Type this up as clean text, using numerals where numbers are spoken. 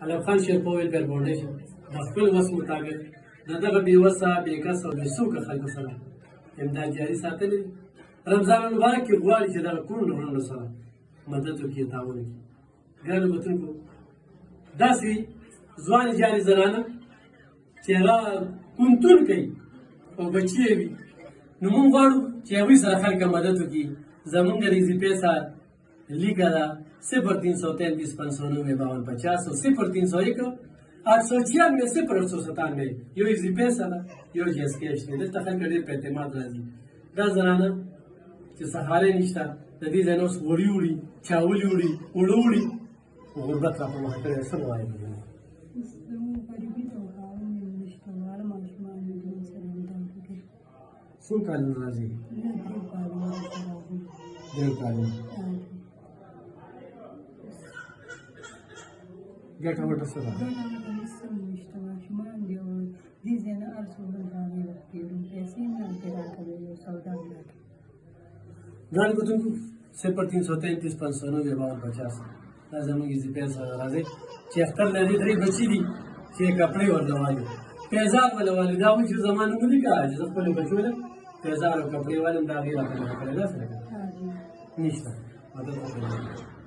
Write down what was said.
علي خان شیرپا ویلفیر فاونډیشن د خپل وس مطابق د دغه بې وسه بې کسه او بې څوکه خلکو سره امداد جاري ساتلی دی. رمضان المبارک کې غواړي چې دغه کونډو غونډو سره مدد وکړي، تعاون وکړي. ګرانو کتونکو، داسې ځوانې جارې زنانه چې هغه کونتون کوي او بچي یې وي، نو موږ غواړو چې هغوی سره خلک مدد وکړي. زمونږ د ایزي پیسه لیکه ده 0333 590 5250 او 0301 896 0897 یو ایزي پیسه ده، یو جی اس کیش دی. دلته خلک ډېر په اعتماد راځي. دا زنانه چې سهارې نشته، د دې ځای نه اوس غوړي وړي، چاولي وړي، اوړه وړي، غربت را په مخه کړی. څه به وایې؟ څو کالونه راځي؟ 3 کالونه. ګټه وټه څه ده؟ ګرانو کتونکو، 0333 590 5250 دا زموږ ایزي پیسه راځي چې اختر لري. 3 بچي دي چې کپړې ورته والي، پیزار ولې والي. دا وایي چې زما نوم ولیکه چې زه خپلو بچو له پیزار او کپړې والم. دا هغې راته کړی، داسې نشته. مدد وکړئ.